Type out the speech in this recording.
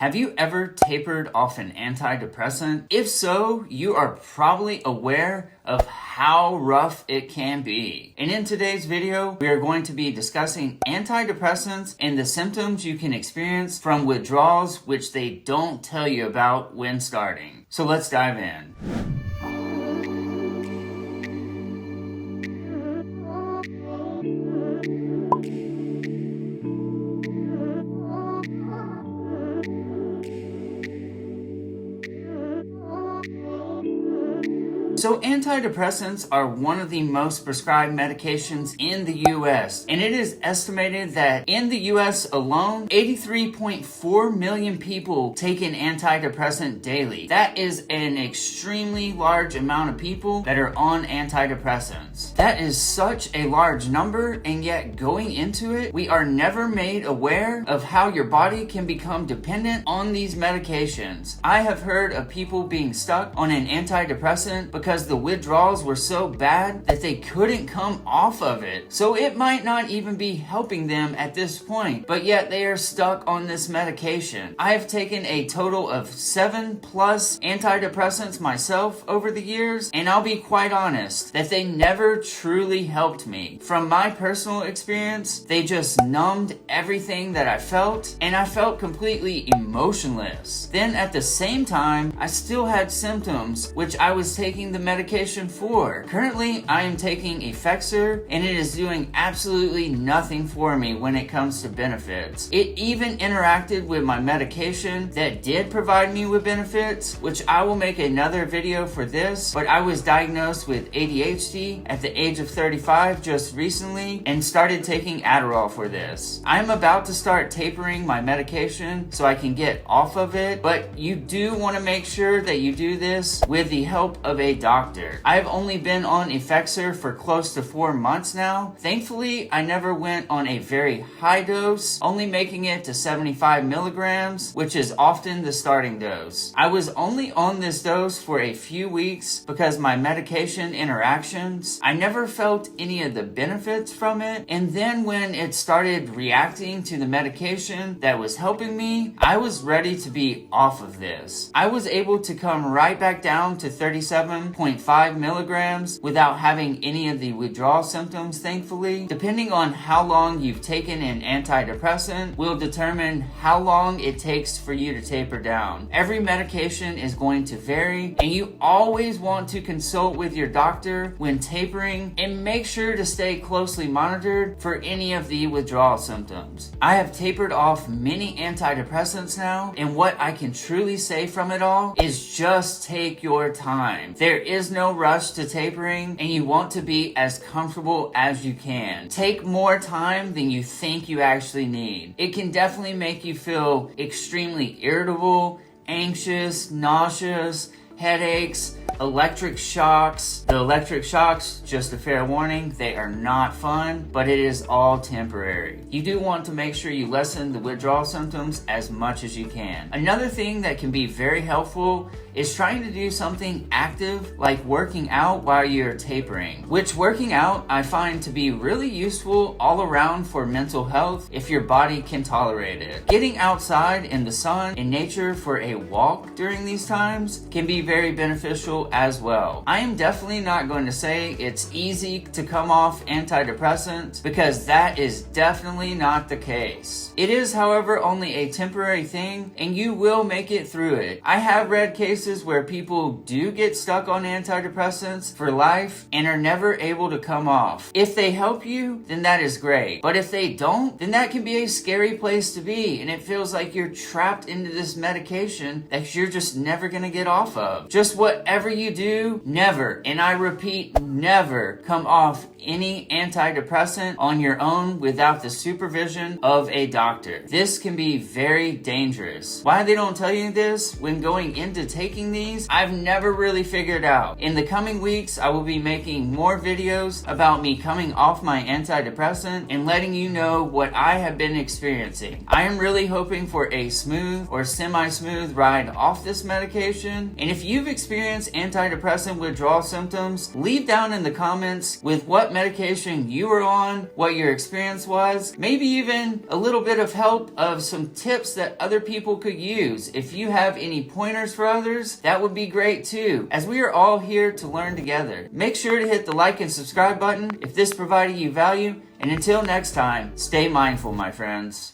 Have you ever tapered off an antidepressant? If so, you are probably aware of how rough it can be. And in today's video, we are going to be discussing antidepressants and the symptoms you can experience from withdrawals, which they don't tell you about when starting. So let's dive in. So antidepressants are one of the most prescribed medications in the US, and it is estimated that in the US alone, 83.4 million people take an antidepressant daily. That is an extremely large amount of people that are on antidepressants. That is such a large number, and yet going into it, we are never made aware of how your body can become dependent on these medications. I have heard of people being stuck on an antidepressant because the withdrawals were so bad that they couldn't come off of it. So it might not even be helping them at this point, but yet they are stuck on this medication. I've taken a total of 7+ antidepressants myself over the years, and I'll be quite honest that they never truly helped me. From my personal experience, they just numbed everything that I felt, and I felt completely emotionless. Then at the same time, I still had symptoms which I was taking the medication for. Currently, I am taking Effexor, and it is doing absolutely nothing for me when it comes to benefits. It even interacted with my medication that did provide me with benefits, which I will make another video for this, but I was diagnosed with ADHD at the age of 35 just recently and started taking Adderall for this. I'm about to start tapering my medication so I can get off of it, but you do want to make sure that you do this with the help of a doctor. I've only been on Effexor for close to 4 months now. Thankfully, I never went on a very high dose, only making it to 75 milligrams, which is often the starting dose. I was only on this dose for a few weeks because my medication interactions, I never felt any of the benefits from it, and then when it started reacting to the medication that was helping me, I was ready to be off of this. I was able to come right back down to 37.5 milligrams without having any of the withdrawal symptoms, thankfully. Depending on how long you've taken an antidepressant will determine how long it takes for you to taper down. Every medication is going to vary, and you always want to consult with your doctor when tapering and make sure to stay closely monitored for any of the withdrawal symptoms. I have tapered off many antidepressants now, and what I can truly say from it all is just take your time. There is no rush to tapering, and you want to be as comfortable as you can. Take more time than you think you actually need. It can definitely make you feel extremely irritable, anxious, nauseous, headaches, electric shocks. The electric shocks, just a fair warning, they are not fun, but it is all temporary. You do want to make sure you lessen the withdrawal symptoms as much as you can. Another thing that can be very helpful is trying to do something active like working out while you're tapering, which working out I find to be really useful all around for mental health if your body can tolerate it. Getting outside in the sun in nature for a walk during these times can be very beneficial as well. I am definitely not going to say it's easy to come off antidepressants because that is definitely not the case. It is, however, only a temporary thing, and you will make it through it. I have read cases where people do get stuck on antidepressants for life and are never able to come off. If they help you, then that is great. But if they don't, then that can be a scary place to be, and it feels like you're trapped into this medication that you're just never gonna get off of. Just whatever you do, never, and I repeat, never come off any antidepressant on your own without the supervision of a doctor. This can be very dangerous. Why they don't tell you this when going into taking these, I've never really figured out. In the coming weeks, I will be making more videos about me coming off my antidepressant and letting you know what I have been experiencing. I am really hoping for a smooth or semi-smooth ride off this medication, and if If you've experienced antidepressant withdrawal symptoms, leave down in the comments with what medication you were on, what your experience was, maybe even a little bit of help of some tips that other people could use. If you have any pointers for others, that would be great too, as we are all here to learn together. Make sure to hit the like and subscribe button if this provided you value, and until next time, stay mindful, my friends.